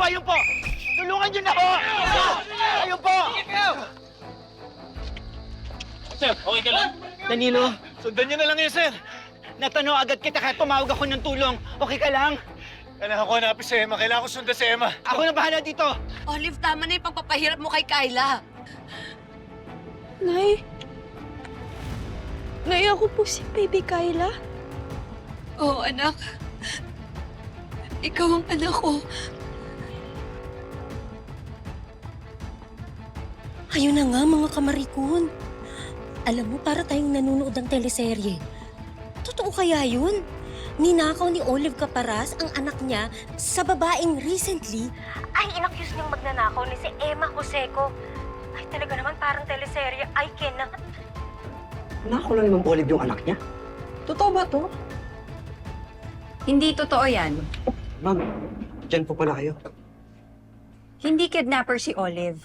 Ayun po! Tulungan niyo na po! Ayun po! Sir, okay ka lang? Danilo, Sundan niyo na lang yun, sir. natanong agad kita kaya tumawag ako ng tulong. Okay ka lang? Kailangan ko hanapin si Emma. Kailangan ko sundan si Emma. Ako na bahala dito. Olive, tama na yung pagpapahirap mo kay Kyla. Nay? Nay, ako po si Baby Kyla. Oo, anak. Ikaw ang anak ko. Ayun na nga, mga kamarikon. Alam mo, para tayong nanonood ng teleserye. Totoo kaya yun? Ninakaw ni Olive Caparas ang anak niya sa babaeng recently ay inakyus niyang magnanakaw ni si Emma Joseco. Ay, talaga naman parang teleserye. I cannot. Nako lang naman Olive yung anak niya. Totoo ba to? Hindi totoo yan. Ma'am, dyan po pala kayo. Hindi kidnapper si Olive.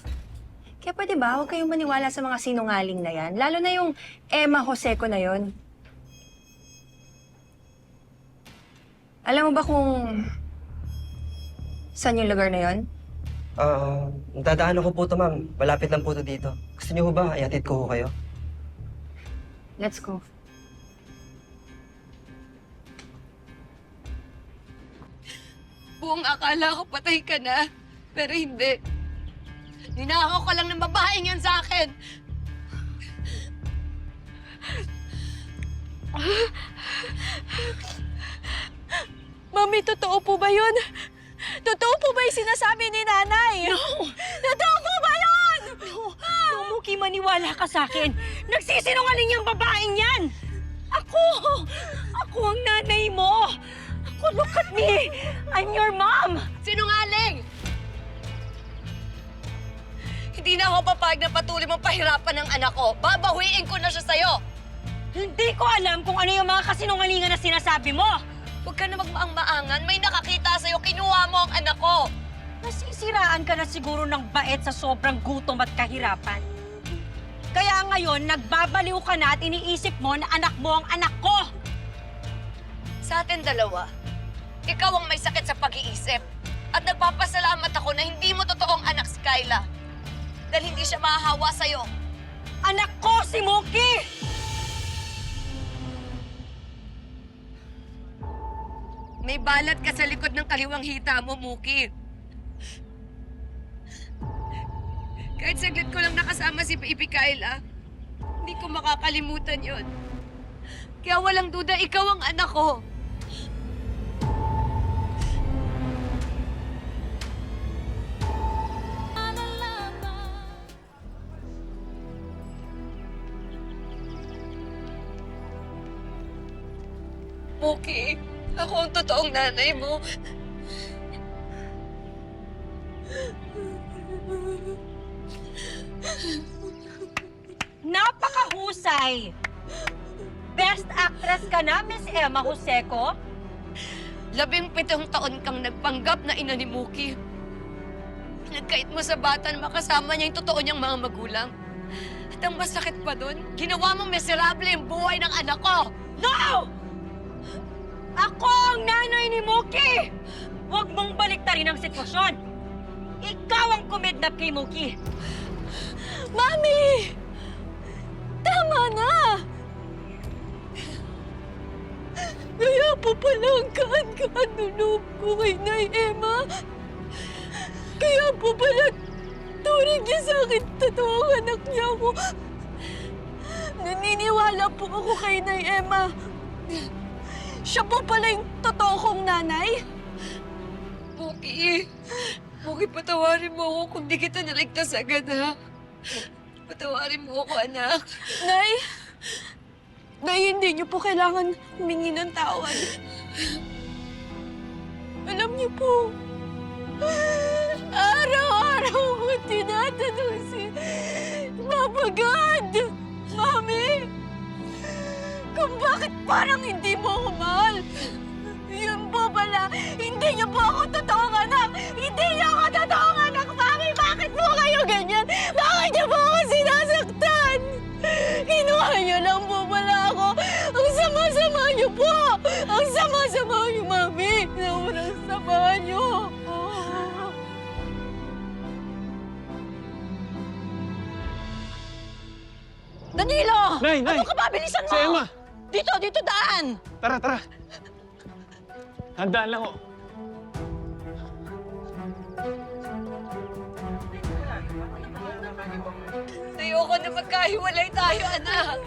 Kaya pwede ba, huwag kayong maniwala sa mga sinungaling na yan. Lalo na yung Emma Joseco na yon. Alam mo ba kung saan yung lugar na yon? Dadaan ako po to, ma'am. Malapit lang po to dito. Gusto niyo ba? Ihatid ko kayo. Let's go. Buong akala ko patay ka na. Pero hindi. Ninakaw ka lang ng babaeng yan sa akin. Mami, totoo po ba yun? Totoo po ba yung sinasabi ni Nanay? No! Totoo po ba yun? No! Muki, maniwala ka sa akin. Nagsisinungaling yung babaeng yan! Ako! Ako ang nanay mo! Ako, look at me! I'm your mom! Sinungaling! Hindi na ako papayag na patuloy mong pahirapan ng anak ko. Babawiin ko na siya sa'yo. Hindi ko alam kung ano yung mga kasinungalingan na sinasabi mo! Huwag ka na magmaang-maangan. May nakakita sa'yo, kinuha mo ang anak ko. Nasisiraan ka na siguro ng bait sa sobrang gutom at kahirapan. Kaya ngayon, nagbabaliw ka na at iniisip mo na anak mo ang anak ko! Sa atin dalawa, ikaw ang may sakit sa pag-iisip. At nagpapasalamat ako na hindi mo totoong anak si Kyla. Dahil hindi siya mahahawa sa'yo. Anak ko si Mookie! May balat ka sa likod ng kaliwang hita mo, Mookie. Kahit saglit ko lang nakasama si Baby Kyla, hindi ko makakalimutan yon. Kaya walang duda, ikaw ang anak ko. Mookie, ako ang totoong nanay mo. Napakahusay! Best actress ka na, Miss Emma Joseco. 17 taon kang nagpanggap na ina ni Mookie. Pinagkait mo sa bata na makasama niya yung totoo niyang mga magulang. At ang masakit pa doon, ginawa mong miserable yung buhay ng anak ko. No! Ako ang nanay ni Mookie! Huwag mong baliktarin ang sitwasyon. Ikaw ang kumidnap kay Mookie. Mami! Tama na! Kaya po pala ang kaan-kaan ng loob ko kay Nay Emma. Kaya po pala turing niya sa akin totoong anak niya ako. Naniniwala po ako kay Nay Emma. Siya po pala yung totoo kong nanay? Mookie, Mookie, patawarin mo ako kung di kita naligtas agad, ha? Patawarin mo ako, anak. Nay! Nay, hindi niyo po kailangan humingi ng tawad. Alam niyo po, araw-araw ko tinatanong si Papa God, Mami, kung bakit parang hindi mo ako mahal. Yun po pala, hindi niyo po ako totoong anak. Hindi niyo ako totoong anak, Mami. Bakit po kayo ganyan? Bakit niyo po ako sinasaktan? Kinuha niyo lang po pala ako. Ang sama-sama niyo po. Ang sama-sama niyo, Mami. Sobrang sama niyo. Danilo! Nay! Ano ka ba? Bilisan mo! Si Emma! Dito daan! Tara, tara! Handaan lang ho. Ayoko na magkahiwalay tayo, anak.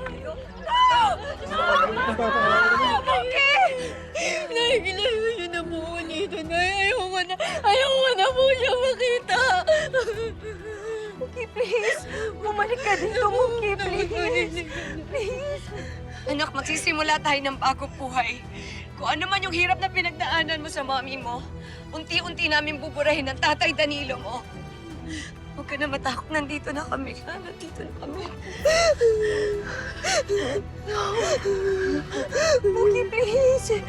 Okay! Nahigilayo niyo na po ulit. Ayoko na po siya makita. Muki, please. Bumalik ka dito, Muki, please. Please. Anak, magsisimula tayo ng bagong buhay. Kung ano man yung hirap na pinagdaanan mo sa mami mo, unti-unti namin buburahin ng tatay Danilo mo. Huwag ka na matakot, nandito na kami. Nandito na kami. Muki, please.